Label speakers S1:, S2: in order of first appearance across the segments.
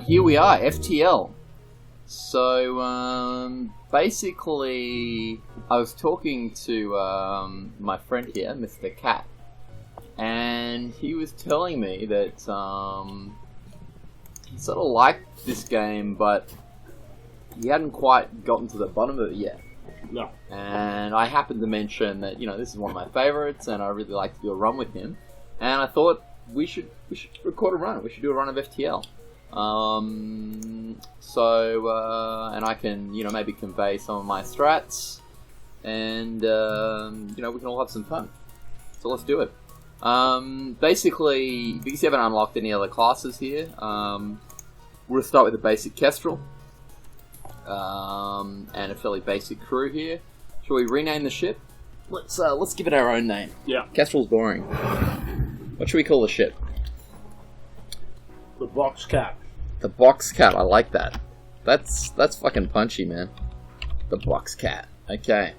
S1: here we are, FTL. So, basically, I was talking to my friend here, Mr. Cat, and he was telling me that he sort of liked this game, but he hadn't quite gotten to the bottom of it yet.
S2: No.
S1: And I happened to mention that, you know, this is one of my favourites, and I really like to do a run with him. And I thought we should record a run. We should do a run of FTL. And I can, you know, maybe convey some of my strats, and, you know, we can all have some fun. So let's do it. Basically, because you haven't unlocked any other classes here, we're going to start with a basic Kestrel, and a fairly basic crew here. Shall we rename the ship? Let's give it our own name.
S2: Yeah.
S1: Kestrel's boring. What should we call the ship?
S2: The Box Cat.
S1: The Box Cat, I like that. That's fucking punchy, man. The Box Cat. Okay.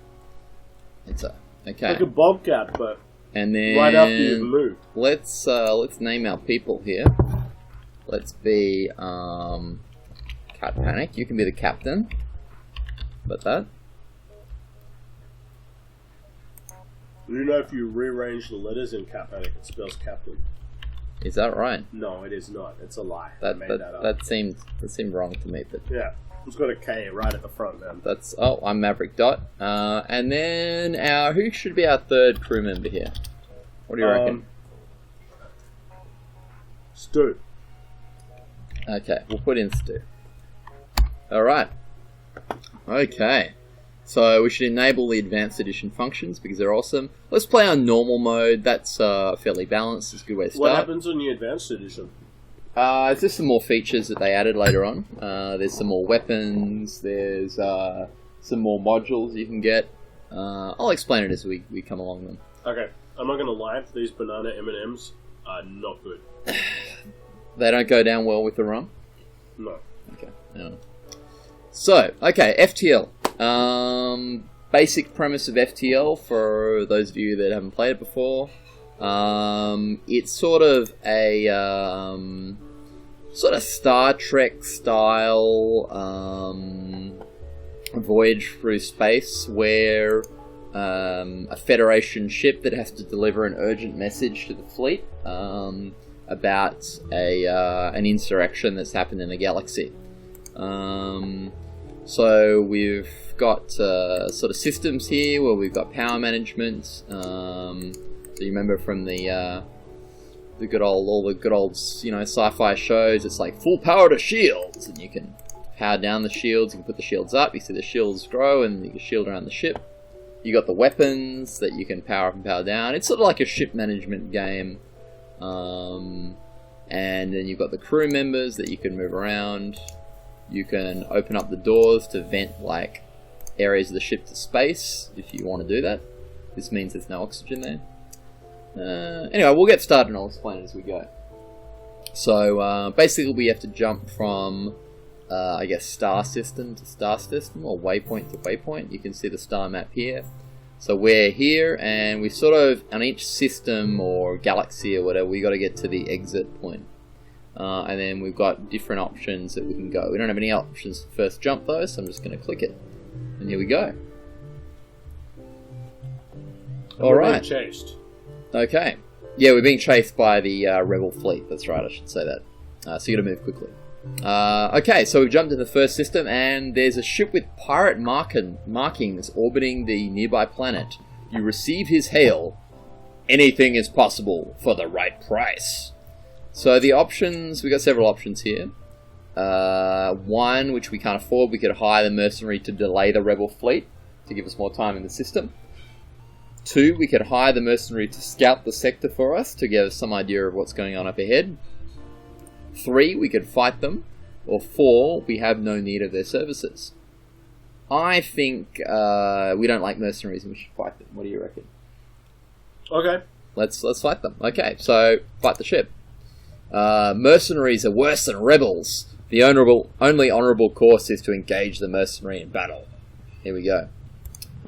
S1: Okay.
S2: Like a bobcat, but
S1: and then
S2: right after you move.
S1: Let's name our people here. Let's be Katpanic. You can be the captain. But that.
S2: You know, if you rearrange the letters in Katpanic, it spells captain.
S1: Is that right?
S2: No, it is not. It's a lie. I
S1: That
S2: made that up.
S1: that seemed wrong to me, but
S2: Yeah, it's got a K right at the front, man.
S1: I'm Maverick Dot. And then who should be our third crew member here? What do you reckon?
S2: Stu.
S1: Okay, we'll put in Stu. Alright. Okay. So we should enable the advanced edition functions because they're awesome. Let's play on normal mode. That's fairly balanced. It's a good way to start.
S2: What happens on the advanced edition?
S1: There's just some more features that they added later on. There's some more weapons. There's some more modules you can get. I'll explain it as we come along then.
S2: Okay, I'm not going to lie. These banana M&Ms are not good.
S1: They don't go down well with the rum?
S2: No.
S1: Okay. No. So, okay, FTL. Basic premise of FTL for those of you that haven't played it before. It's sort of a Star Trek style voyage through space where a Federation ship that has to deliver an urgent message to the fleet about an insurrection that's happened in the galaxy. So we've got sort of systems here where we've got power management. So you remember from the good old you know, sci-fi shows, it's like full power to shields, and you can power down the shields. You can put the shields up. You see the shields grow, and you can shield around the ship. You got the weapons that you can power up and power down. It's sort of like a ship management game. And then you've got the crew members that you can move around. You can open up the doors to vent like areas of the ship to space if you want to do that. This means there's no oxygen there. Anyway, we'll get started and I'll explain it as we go. So basically we have to jump from I guess star system to star system, or waypoint to waypoint. You can see the star map here. So we're here, and we sort of, on each system or galaxy or whatever, we got to get to the exit point. And then we've got different options that we can go. We don't have any options to first jump though, so I'm just going to click it. And here we go. Alright.
S2: Chased.
S1: Okay. Yeah, we're being chased by the rebel fleet. That's right, I should say that. So you got to move quickly. Okay, so we've jumped to the first system, and there's a ship with pirate markings orbiting the nearby planet. You receive his hail. Anything is possible for the right price. So the options, we've got several options here. One, which we can't afford, we could hire the mercenary to delay the rebel fleet to give us more time in the system. 2, we could hire the mercenary to scout the sector for us to give us some idea of what's going on up ahead. 3, we could fight them. Or 4, we have no need of their services. I think we don't like mercenaries and we should fight them. What do you reckon?
S2: Okay.
S1: Let's fight them. Okay, so fight the ship. Mercenaries are worse than rebels. The only honourable course is to engage the mercenary in battle. Here we go.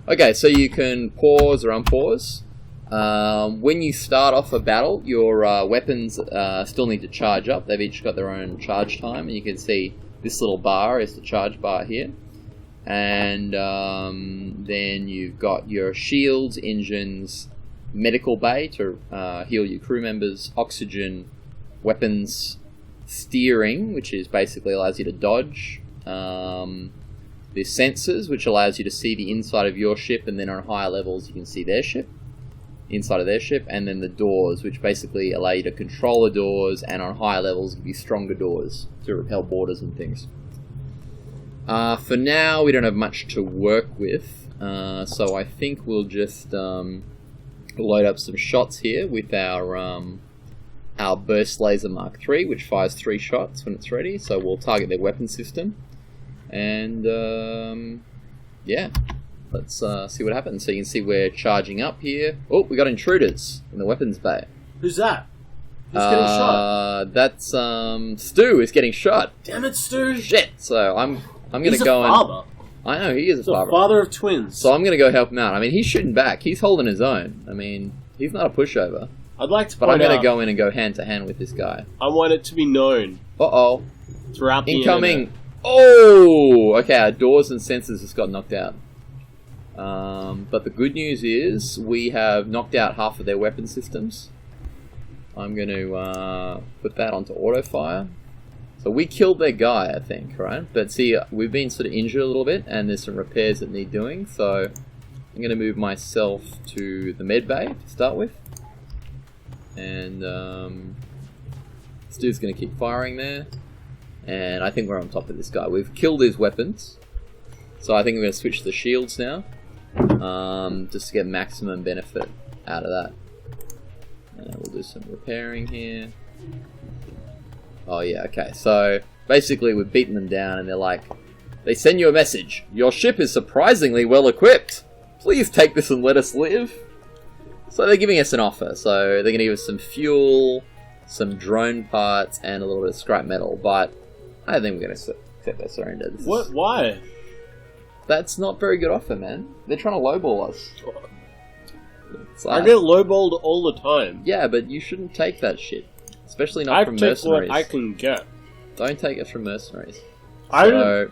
S1: Okay, so you can pause or unpause. When you start off a battle, your weapons still need to charge up. They've each got their own charge time, and you can see this little bar is the charge bar here. And then you've got your shields, engines, medical bay to heal your crew members, oxygen, weapons, steering, which is basically allows you to dodge. There's sensors, which allows you to see the inside of your ship, and then on higher levels you can see their ship, inside of their ship, and then the doors, which basically allow you to control the doors, and on higher levels give you stronger doors to repel boarders and things. For now, we don't have much to work with, so I think we'll just load up some shots here with our burst laser Mark III, which fires 3 shots when it's ready. So we'll target their weapon system, and yeah, let's see what happens. So you can see we're charging up here. Oh, we got intruders in the weapons bay.
S2: Who's that? Who's getting shot?
S1: That's Stu is getting shot.
S2: Damn it, Stu!
S1: Shit! So I'm gonna
S2: He's
S1: go
S2: a father.
S1: I know, he is a father.
S2: Father of twins.
S1: So I'm going to go help him out. I mean, he's shooting back. He's holding his own. I mean, he's not a pushover.
S2: I'd like to
S1: But
S2: point
S1: I'm going
S2: out,
S1: to go in and go hand-to-hand with this guy.
S2: I want it to be known
S1: Uh-oh.
S2: throughout the
S1: Incoming.
S2: internet.
S1: Oh! Okay, our doors and sensors just got knocked out. But the good news is we have knocked out half of their weapon systems. I'm going to put that onto auto-fire. So we killed their guy, I think, right? But see, we've been sort of injured a little bit, and there's some repairs that need doing, so I'm going to move myself to the med bay to start with. And Stu's going to keep firing there. And I think we're on top of this guy. We've killed his weapons, so I think we're going to switch to the shields now, just to get maximum benefit out of that. And we'll do some repairing here. Oh yeah, okay, so basically we've beaten them down, and they're like, they send you a message. Your ship is surprisingly well equipped. Please take this and let us live. So they're giving us an offer. So they're going to give us some fuel, some drone parts, and a little bit of scrap metal. But I don't think we're going to accept their surrender.
S2: What? Why?
S1: That's not a very good offer, man. They're trying to lowball us.
S2: I get lowballed all the time.
S1: Yeah, but you shouldn't take that shit. Especially not from mercenaries.
S2: What I can get.
S1: Don't take it from mercenaries.
S2: Do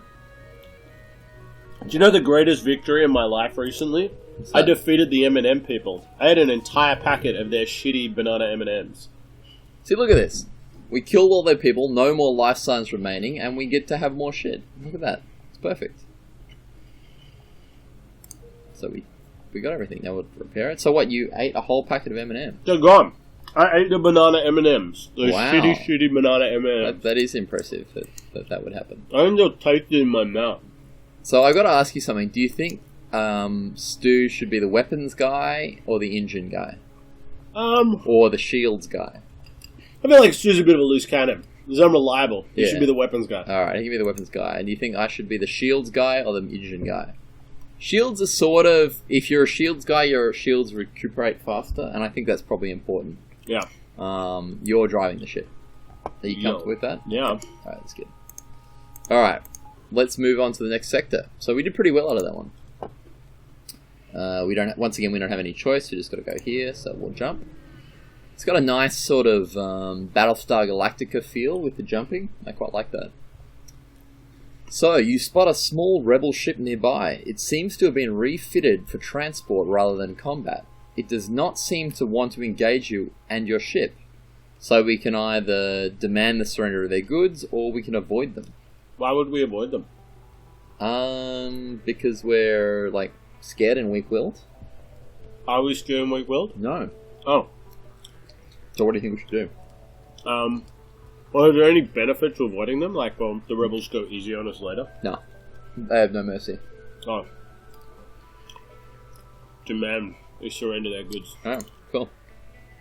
S2: you know the greatest victory in my life recently? I defeated the M&M people. I had an entire packet of their shitty banana M&Ms.
S1: See, look at this. We killed all their people, no more life signs remaining, and we get to have more shit. Look at that. It's perfect. So we got everything. Now we'll repair it. So what, you ate a whole packet of M&M?
S2: They're gone. I ate the banana M&Ms. Those
S1: Wow.
S2: shitty banana M&Ms.
S1: That is impressive that would happen.
S2: I think they'll taste it in my mouth.
S1: So I got to ask you something. Do you think Stu should be the weapons guy or the engine guy? Or the shields guy?
S2: I feel like Stu's a bit of a loose cannon. He's unreliable. He
S1: Yeah.
S2: should be the weapons guy.
S1: Alright, give me the weapons guy. And do you think I should be the shields guy or the engine guy? Shields are sort of... If you're a shields guy, your shields recuperate faster, and I think that's probably important.
S2: Yeah.
S1: You're driving the ship. Are you comfortable with that?
S2: Yeah.
S1: Alright, that's good. Alright, let's move on to the next sector. So we did pretty well out of that one. Once again, we don't have any choice. We just got to go here, so we'll jump. It's got a nice sort of Battlestar Galactica feel with the jumping. I quite like that. So, you spot a small rebel ship nearby. It seems to have been refitted for transport rather than combat. It does not seem to want to engage you and your ship. So we can either demand the surrender of their goods, or we can avoid them.
S2: Why would we avoid them?
S1: Because we're, like, scared and weak-willed.
S2: Are we scared and weak-willed?
S1: No.
S2: Oh.
S1: So what do you think we should do?
S2: Well, are there any benefit to avoiding them? Like, the rebels go easy on us later?
S1: No. They have no mercy.
S2: Oh. Demand they surrender their goods.
S1: Oh, cool.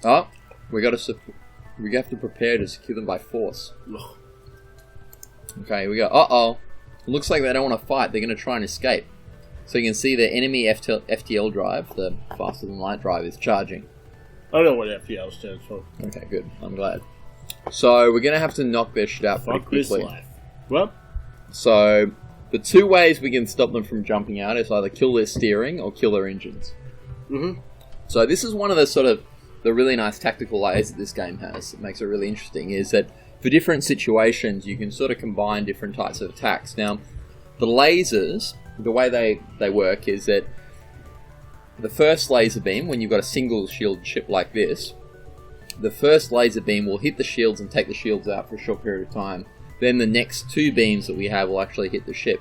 S1: Oh, we have to prepare to secure them by force.
S2: Ugh.
S1: Okay, here we go. Uh-oh. It looks like they don't want to fight. They're going to try and escape. So you can see the enemy FTL drive, the faster than light drive, is charging.
S2: I don't know what FTL stands for.
S1: Okay, good. I'm glad. So we're going to have to knock their shit out pretty
S2: Fuck this
S1: quickly.
S2: life. Well,
S1: So the two ways we can stop them from jumping out is either kill their steering or kill their engines.
S2: mm-hmm.
S1: So this is one of the sort of the really nice tactical layers that this game has. It makes it really interesting, is that for different situations you can sort of combine different types of attacks. Now, the lasers, the way they work is that the first laser beam, when you've got a single shield ship like this, the first laser beam will hit the shields and take the shields out for a short period of time. Then the next two beams that we have will actually hit the ship.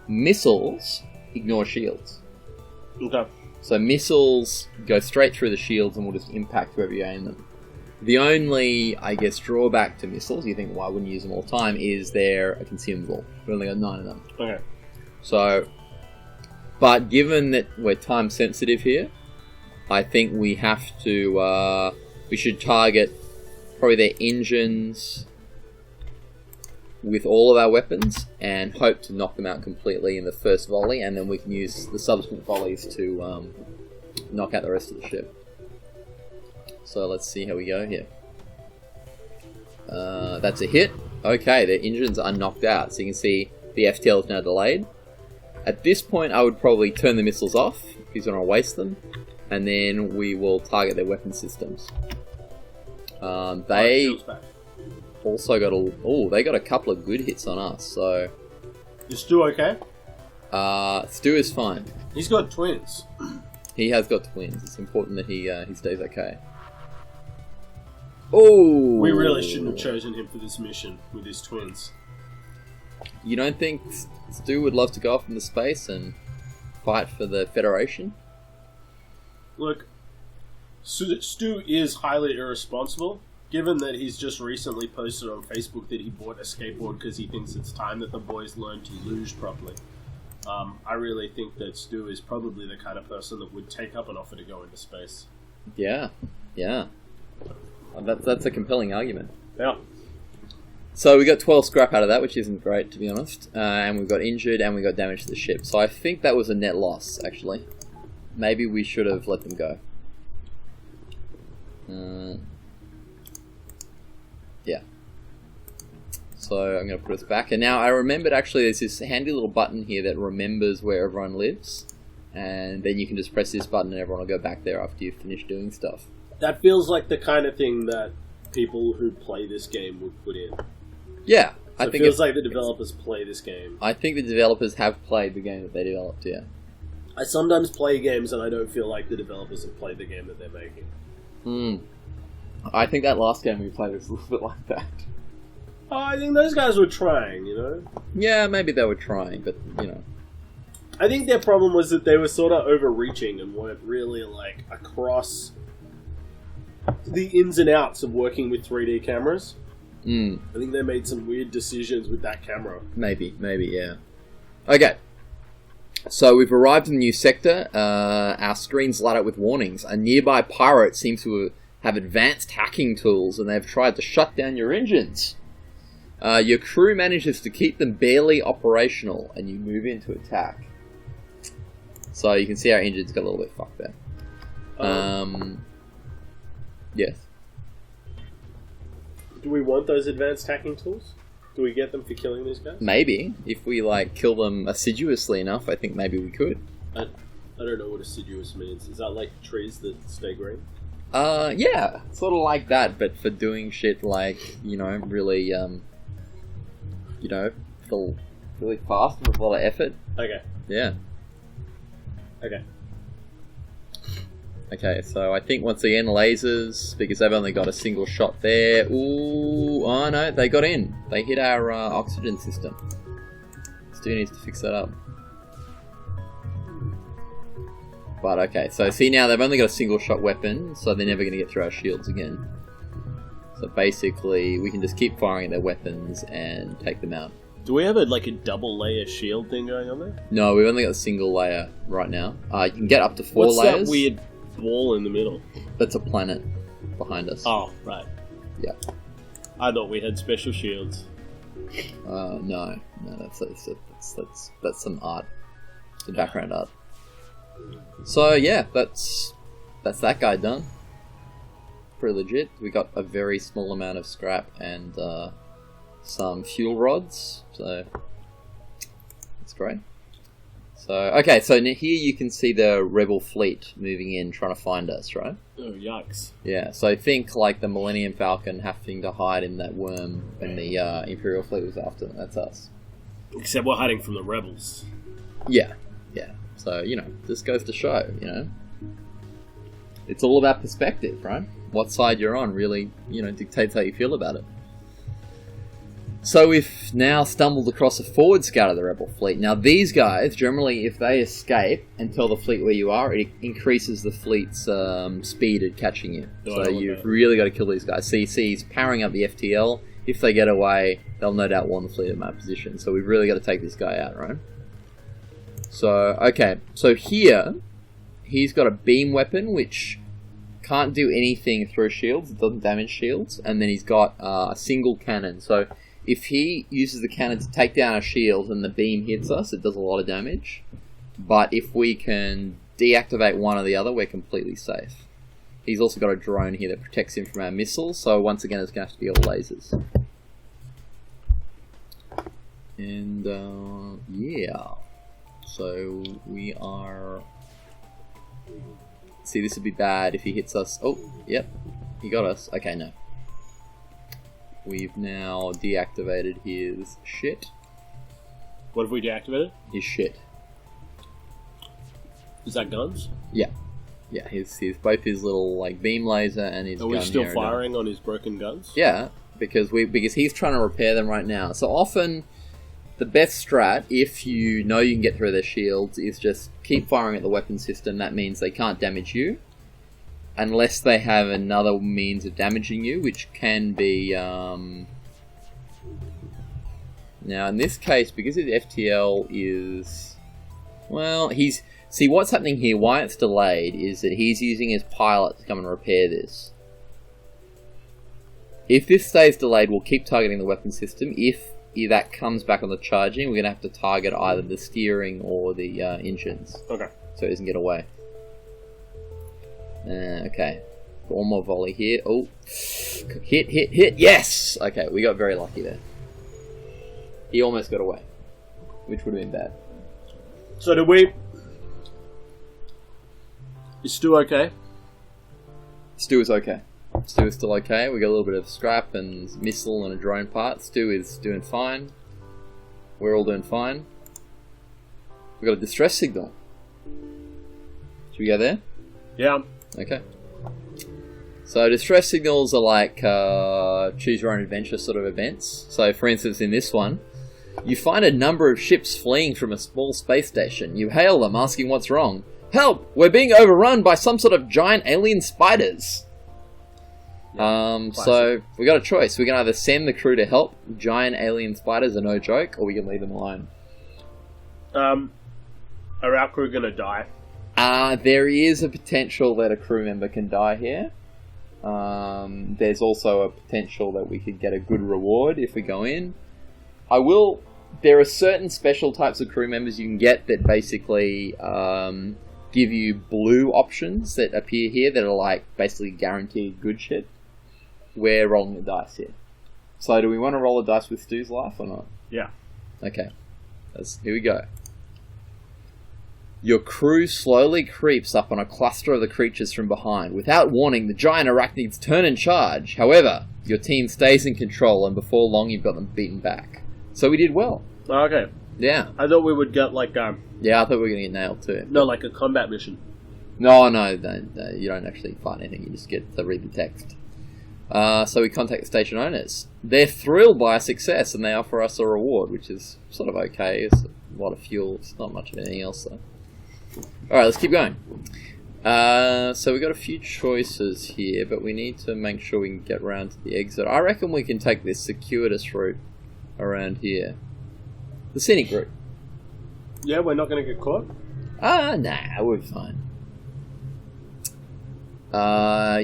S1: Missiles ignore shields.
S2: Okay.
S1: So missiles go straight through the shields and will just impact whoever you aim them. The only, I guess, drawback to missiles, you think, well, I wouldn't use them all the time, is they're a consumable. We've only got 9 of them.
S2: Okay.
S1: So, but given that we're time sensitive here, I think we have to, we should target probably their engines with all of our weapons and hope to knock them out completely in the first volley, and then we can use the subsequent volleys to knock out the rest of the ship. So let's see how we go here. That's a hit. Okay, their engines are knocked out, so you can see the FTL is now delayed. At this point I would probably turn the missiles off, because we don't want to waste them, and then we will target their weapon systems. They also got they got a couple of good hits on us, so...
S2: Is Stu okay?
S1: Stu is fine.
S2: He's got twins.
S1: He has got twins. It's important that he stays okay. Oh!
S2: We really shouldn't have chosen him for this mission with his twins.
S1: You don't think Stu would love to go off into space and fight for the Federation?
S2: Look, Stu is highly irresponsible, given that he's just recently posted on Facebook that he bought a skateboard because he thinks it's time that the boys learn to luge properly. I really think that Stu is probably the kind of person that would take up an offer to go into space.
S1: Yeah. That's a compelling argument.
S2: Yeah.
S1: So we got 12 scrap out of that, which isn't great, to be honest. And we got injured and we got damage to the ship. So I think that was a net loss, actually. Maybe we should have let them go. Yeah. So I'm going to put us back. And now I remembered, actually, there's this handy little button here that remembers where everyone lives. And then you can just press this button and everyone will go back there after you've finished doing stuff.
S2: That feels like the kind of thing that people who play this game would put in.
S1: Yeah.
S2: So it feels like the developers play this game.
S1: I think the developers have played the game that they developed, yeah.
S2: I sometimes play games and I don't feel like the developers have played the game that they're making.
S1: I think that last game we played was a little bit like that.
S2: Oh, I think those guys were trying, you know?
S1: Yeah, maybe they were trying, but, you know.
S2: I think their problem was that they were sort of overreaching and weren't really, like, across the ins and outs of working with 3D cameras. I think they made some weird decisions with that camera. Maybe,
S1: yeah. Okay. So we've arrived in the new sector. Our screens light up with warnings. A nearby pirate seems to have advanced hacking tools and they've tried to shut down your engines. Your crew manages to keep them barely operational and you move in to attack. So you can see our engines got a little bit fucked there. Yes.
S2: Do we want those advanced hacking tools? Do we get them for killing these guys?
S1: Maybe. If we, like, kill them assiduously enough, I think maybe we could.
S2: I don't know what assiduous means. Is that like trees that stay green?
S1: Yeah. Sort of like that, but for doing shit like, you know, really, really fast with a lot of effort.
S2: Okay.
S1: Yeah.
S2: Okay.
S1: Okay, so I think once again lasers, because they've only got a single shot there. Ooh, oh no, they got in. They hit our oxygen system. Stu needs to fix that up. But okay, so see now they've only got a single shot weapon, so they're never going to get through our shields again. So basically, we can just keep firing at their weapons and take them out.
S2: Do we have a double layer shield thing going on there?
S1: No, we've only got a single layer right now. You can get up to 4
S2: What's
S1: layers.
S2: That weird wall in the middle?
S1: That's a planet behind us.
S2: Oh, right.
S1: Yeah.
S2: I thought we had special shields.
S1: No, that's some art. Some background art. So yeah, that's that guy done. Pretty legit. We got a very small amount of scrap and some fuel rods, so that's great. So, okay, so here you can see the Rebel fleet moving in, trying to find us, right?
S2: Oh, yikes.
S1: Yeah, so think like the Millennium Falcon having to hide in that worm when the Imperial fleet was after them. That's us.
S2: Except we're hiding from the rebels.
S1: Yeah, yeah. So, this goes to show, It's all about perspective, right? What side you're on really, dictates how you feel about it. So we've now stumbled across a forward scout of the Rebel fleet. Now these guys, generally, if they escape and tell the fleet where you are, it increases the fleet's speed at catching you. So you've really got to kill these guys. So you see he's powering up the FTL. If they get away, they'll no doubt warn the fleet of my position. So we've really got to take this guy out, right? So, okay. So here, he's got a beam weapon, which can't do anything through shields. It doesn't damage shields. And then he's got a single cannon. So if he uses the cannon to take down a shield and the beam hits us, it does a lot of damage. But if we can deactivate one or the other, we're completely safe. He's also got a drone here that protects him from our missiles, so once again it's going to have to be all lasers. And, yeah. So, we are... See, this would be bad if he hits us. Oh, yep. He got us. Okay, no. We've now deactivated his shit.
S2: What have we deactivated?
S1: His shit.
S2: Is that guns?
S1: Yeah. Yeah, his both his little beam laser and his gun.
S2: Are we still firing on his broken guns?
S1: Yeah, because he's trying to repair them right now. So often the best strat, if you know you can get through their shields, is just keep firing at the weapon system. That means they can't damage you. Unless they have another means of damaging you, which can be... Now, in this case, because his FTL is... Well, he's... See, what's happening here, why it's delayed, is that he's using his pilot to come and repair this. If this stays delayed, we'll keep targeting the weapon system. If that comes back on the charging, we're going to have to target either the steering or the engines.
S2: Okay.
S1: So it doesn't get away. Okay. One more volley here. Oh. Hit. Yes! Okay, we got very lucky there. He almost got away. Which would have been bad.
S2: So did we... Is Stu okay?
S1: Stu is okay. Stu is still okay. We got a little bit of scrap and missile and a drone part. Stu is doing fine. We're all doing fine. We got a distress signal. Should we go there?
S2: Yeah.
S1: Okay. So distress signals are like choose your own adventure sort of events. So for instance in this one, you find a number of ships fleeing from a small space station. You hail them asking what's wrong. Help! We're being overrun by some sort of giant alien spiders. So we got a choice. We can either send the crew to help. Giant alien spiders are no joke, or we can leave them alone.
S2: Are our crew gonna die?
S1: There is a potential that a crew member can die here. There's also a potential that we could get a good reward if we go in. There are certain special types of crew members you can get that basically give you blue options that appear here that are basically guaranteed good shit. We're rolling the dice here. So do we want to roll the dice with Stu's life or not?
S2: Yeah.
S1: Okay. Here we go. Your crew slowly creeps up on a cluster of the creatures from behind. Without warning, the giant arachnids turn and charge. However, your team stays in control, and before long you've got them beaten back. So we did well.
S2: Oh, okay.
S1: Yeah.
S2: I thought we would get
S1: Yeah, I thought we were going to get nailed too.
S2: No, like a combat mission.
S1: No, you don't actually fight anything. You just get to read the text. So we contact the station owners. They're thrilled by our success, and they offer us a reward, which is sort of okay. It's a lot of fuel. It's not much of anything else, though. Alright, let's keep going. So we've got a few choices here, but we need to make sure we can get around to the exit. I reckon we can take this circuitous route around here. The scenic route.
S2: Yeah, we're not going to get caught?
S1: Nah, we're fine.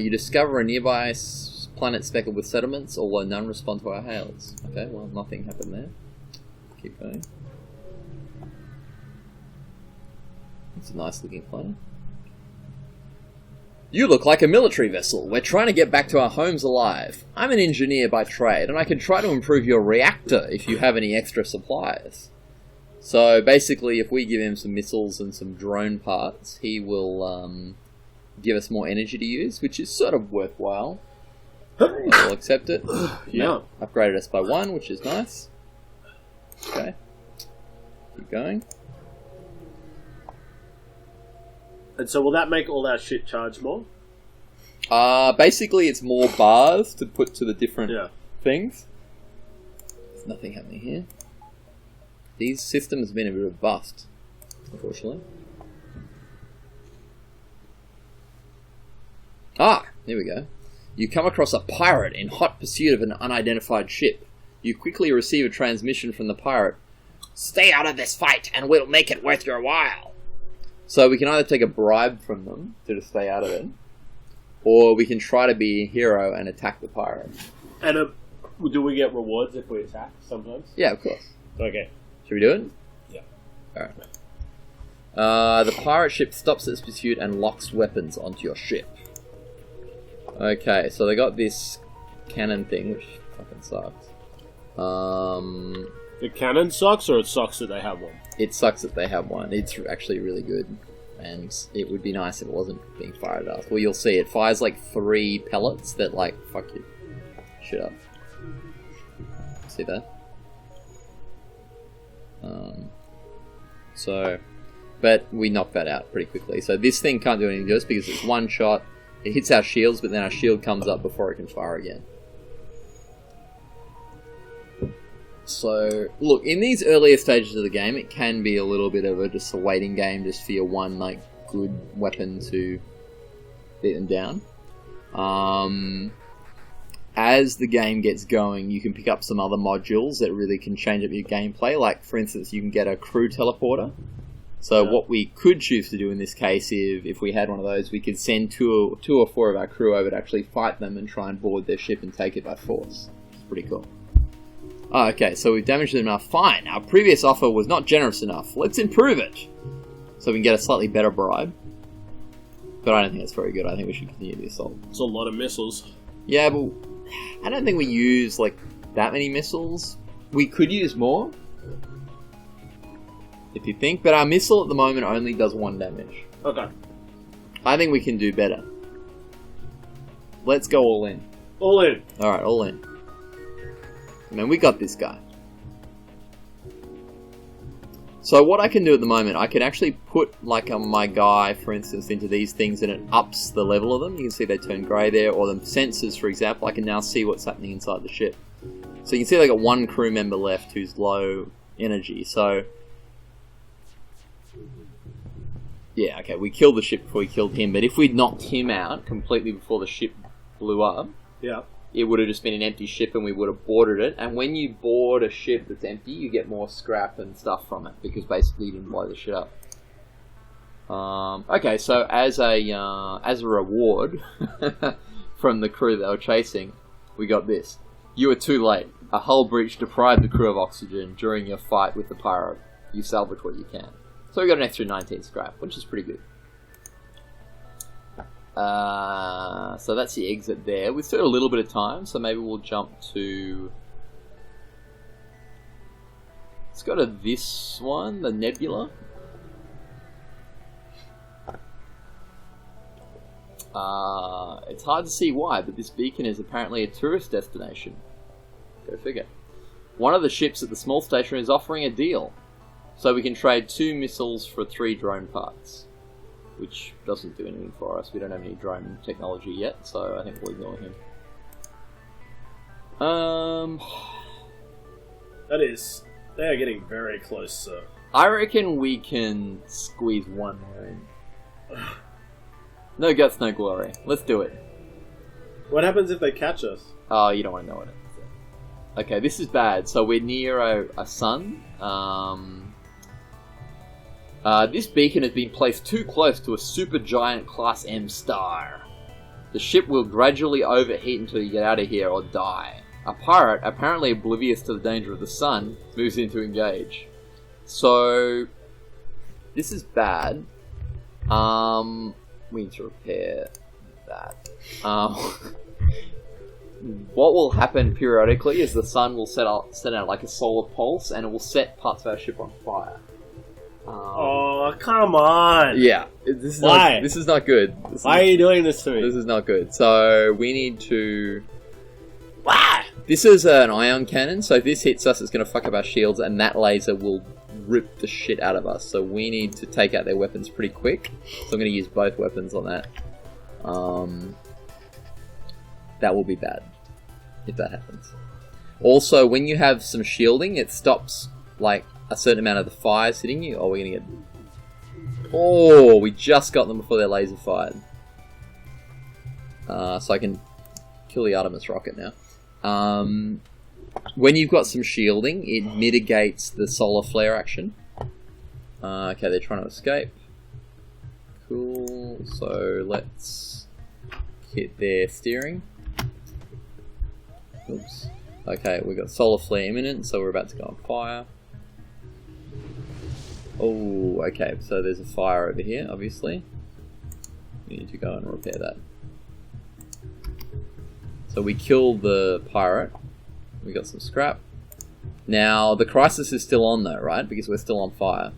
S1: You discover a nearby planet speckled with settlements, although none respond to our hails. Okay, well, nothing happened there. Keep going. It's a nice looking planet. You look like a military vessel. We're trying to get back to our homes alive. I'm an engineer by trade, and I can try to improve your reactor if you have any extra supplies. So basically, if we give him some missiles and some drone parts, he will give us more energy to use, which is sort of worthwhile. We'll accept it.
S2: Yeah.
S1: Upgraded us by 1, which is nice. Okay. Keep going.
S2: And so will that make all that shit charge more?
S1: Basically, it's more bars to put to the different things. There's nothing happening here. These systems have been a bit of a bust, unfortunately. Ah, here we go. You come across a pirate in hot pursuit of an unidentified ship. You quickly receive a transmission from the pirate. Stay out of this fight, and we'll make it worth your while. So we can either take a bribe from them to just stay out of it, or we can try to be a hero and attack the pirate.
S2: And do we get rewards if we attack sometimes?
S1: Yeah, of course.
S2: Okay.
S1: Should we do it?
S2: Yeah.
S1: Alright. The pirate ship stops its pursuit and locks weapons onto your ship. Okay, so they got this cannon thing, which fucking sucks.
S2: The cannon sucks, or it sucks that they have one?
S1: It sucks that they have one. It's actually really good, and it would be nice if it wasn't being fired at us. Well, you'll see, it fires like 3 pellets that, like, fuck you. Shut up. See that? But we knocked that out pretty quickly. So this thing can't do anything to us because it's one shot. It hits our shields, but then our shield comes up before it can fire again. So, look, in these earlier stages of the game, it can be a little bit of just a waiting game just for your one, like, good weapon to beat them down. As the game gets going, you can pick up some other modules that really can change up your gameplay. Like, for instance, you can get a crew teleporter. So what we could choose to do in this case, if we had one of those, we could send two or four of our crew over to actually fight them and try and board their ship and take it by force. It's pretty cool. Oh, okay, so we've damaged them enough. Fine, our previous offer was not generous enough. Let's improve it. So we can get a slightly better bribe. But I don't think that's very good. I think we should continue the assault.
S2: It's a lot of missiles.
S1: Yeah, but I don't think we use, like, that many missiles. We could use more, if you think, but our missile at the moment only does 1 damage.
S2: Okay.
S1: I think we can do better. Let's go all in.
S2: All in.
S1: Alright, all in. Man, we got this guy. So what I can do at the moment, I can actually put like my guy, for instance, into these things and it ups the level of them. You can see they turn grey there, or the sensors, for example. I can now see what's happening inside the ship. So you can see they got 1 crew member left who's low energy. So yeah, okay, we killed the ship before we killed him, but if we'd knocked him out completely before the ship blew up, it would have just been an empty ship and we would have boarded it. And when you board a ship that's empty, you get more scrap and stuff from it, because basically you didn't blow the shit up. Okay, so as a reward from the crew that they were chasing, we got this. You were too late. A hull breach deprived the crew of oxygen during your fight with the pirate. You salvage what you can. So we got an extra 19 scrap, which is pretty good. So that's the exit there. We've still got a little bit of time, so maybe we'll jump to... Let's go to this one, the Nebula. It's hard to see why, but this beacon is apparently a tourist destination. Go figure. One of the ships at the small station is offering a deal. So we can trade 2 missiles for 3 drone parts. Which doesn't do anything for us. We don't have any drone technology yet, so I think we'll ignore him.
S2: They are getting very close, sir.
S1: I reckon we can squeeze 1 more in. No guts, no glory. Let's do it.
S2: What happens if they catch us?
S1: Oh, you don't want to know what it is. Okay, this is bad. So we're near a sun. This beacon has been placed too close to a supergiant Class M star. The ship will gradually overheat until you get out of here or die. A pirate, apparently oblivious to the danger of the sun, moves in to engage. So, this is bad. We need to repair that. what will happen periodically is the sun will send out like a solar pulse, and it will set parts of our ship on fire.
S2: Oh, come on!
S1: Yeah, this is
S2: Why?
S1: This is not good.
S2: Why are you doing this to me?
S1: This is not good. So we need to.
S2: Why?
S1: This is an ion cannon, so if this hits us, it's going to fuck up our shields, and that laser will rip the shit out of us. So we need to take out their weapons pretty quick. So I'm going to use both weapons on that. That will be bad if that happens. Also, when you have some shielding, it stops like a certain amount of the fires hitting you. Oh, we're going to get... Oh, we just got them before their laser fired. So I can kill the Artemis rocket now. When you've got some shielding, it mitigates the solar flare action. Okay, they're trying to escape. Cool. So let's hit their steering. Oops. Okay, we've got solar flare imminent, so we're about to go on fire. Oh, okay, so there's a fire over here, obviously. We need to go and repair that. So we killed the pirate. We got some scrap. Now, the crisis is still on though, right? Because we're still on fire.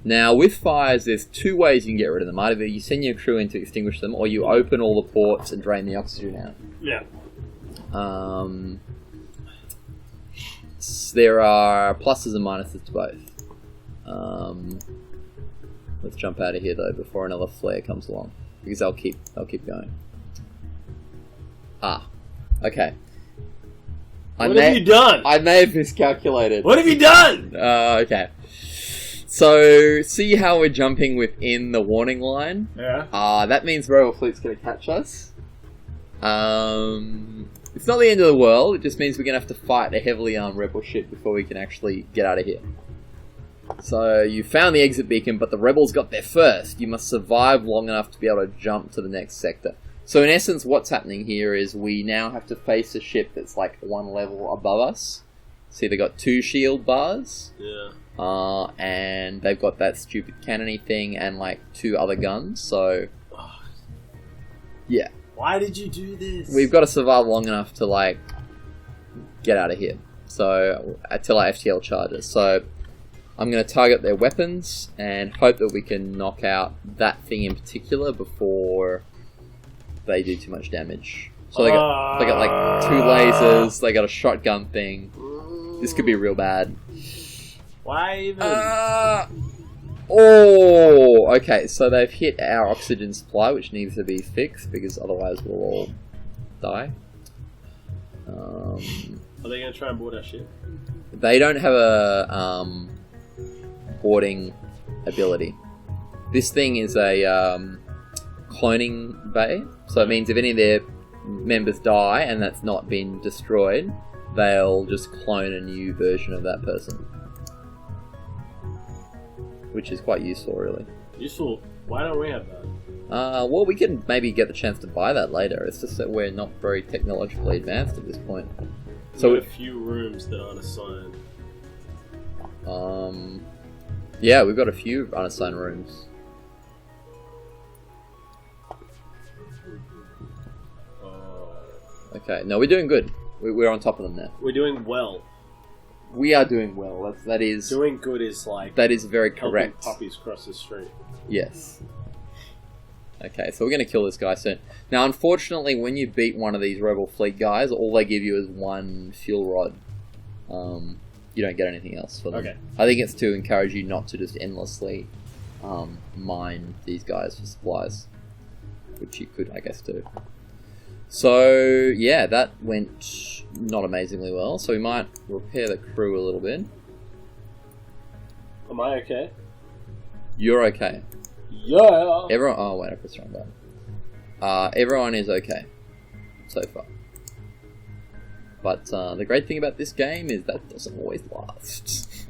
S1: Now, with fires, there's two ways you can get rid of them. Either you send your crew in to extinguish them, or you open all the ports and drain the oxygen out.
S2: Yeah.
S1: There are pluses and minuses to both. Let's jump out of here though before another flare comes along, because they'll keep going. Okay.
S2: What have you done?
S1: I may have miscalculated.
S2: What have you done?
S1: Okay. So, see how we're jumping within the warning line?
S2: Yeah.
S1: That means Rebel Fleet's going to catch us. It's not the end of the world, it just means we're going to have to fight a heavily armed Rebel ship before we can actually get out of here. So, you found the exit beacon, but the Rebels got there first. You must survive long enough to be able to jump to the next sector. So, in essence, what's happening here is we now have to face a ship that's like one level above us. See, they've got 2 shield bars.
S2: Yeah.
S1: And they've got that stupid cannony thing and like 2 other guns, so... Yeah.
S2: Why did you do this?
S1: We've got to survive long enough to like get out of here. So, until our FTL charges. So, I'm going to target their weapons and hope that we can knock out that thing in particular before they do too much damage. So they got like 2 lasers, they got a shotgun thing. This could be real bad.
S2: Why even?
S1: Oh, okay, so they've hit our oxygen supply, which needs to be fixed, because otherwise we'll all die.
S2: Are they going to try and board our ship?
S1: They don't have a boarding ability. This thing is a cloning bay, so it means if any of their members die and that's not been destroyed, they'll just clone a new version of that person. Which is quite useful, really.
S2: Useful? Why don't we have that?
S1: Well, we can maybe get the chance to buy that later. It's just that we're not very technologically advanced at this point.
S2: So a few rooms that aren't assigned.
S1: Yeah, we've got a few unassigned rooms. Okay, no, we're doing good. We're on top of them now.
S2: We're doing well.
S1: We are doing well. That is
S2: doing good is like
S1: that is very correct.
S2: Puppies cross the street.
S1: Yes. Okay, so we're going to kill this guy soon. Now, unfortunately, when you beat one of these Rebel Fleet guys, all they give you is 1 fuel rod. You don't get anything else for them.
S2: Okay.
S1: I think it's to encourage you not to just endlessly mine these guys for supplies, which you could, I guess, do. So, yeah, that went not amazingly well, so we might repair the crew a little bit.
S2: Am I okay?
S1: You're okay.
S2: Yeah!
S1: Everyone... Oh, wait, I pressed the wrong button. Everyone is okay, so far. But the great thing about this game is that doesn't always last.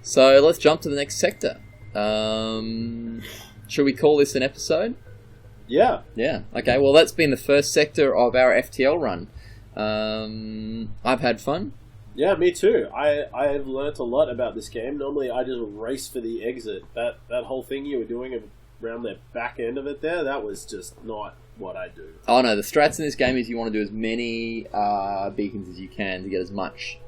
S1: So, let's jump to the next sector. Should we call this an episode?
S2: Yeah.
S1: Yeah. Okay, well, that's been the first sector of our FTL run. I've had fun.
S2: Yeah, me too. I've learnt a lot about this game. Normally, I just race for the exit. That whole thing you were doing around the back end of it there, that was just not what I do.
S1: Oh no, the strats in this game is you want to do as many beacons as you can to get as much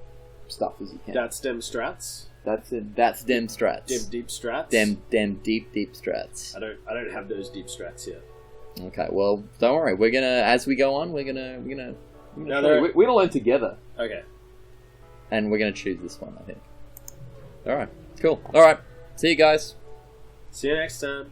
S1: stuff as you can.
S2: That's dem strats.
S1: That's dem strats.
S2: Dem deep strats.
S1: Dem deep strats.
S2: I don't have those deep strats yet.
S1: Okay, well, don't worry. We're gonna, as we go on, we're gonna
S2: No,
S1: we're gonna learn together,
S2: Okay.
S1: and we're gonna choose this one. I think. All right, cool. All right, see you guys.
S2: See you next time.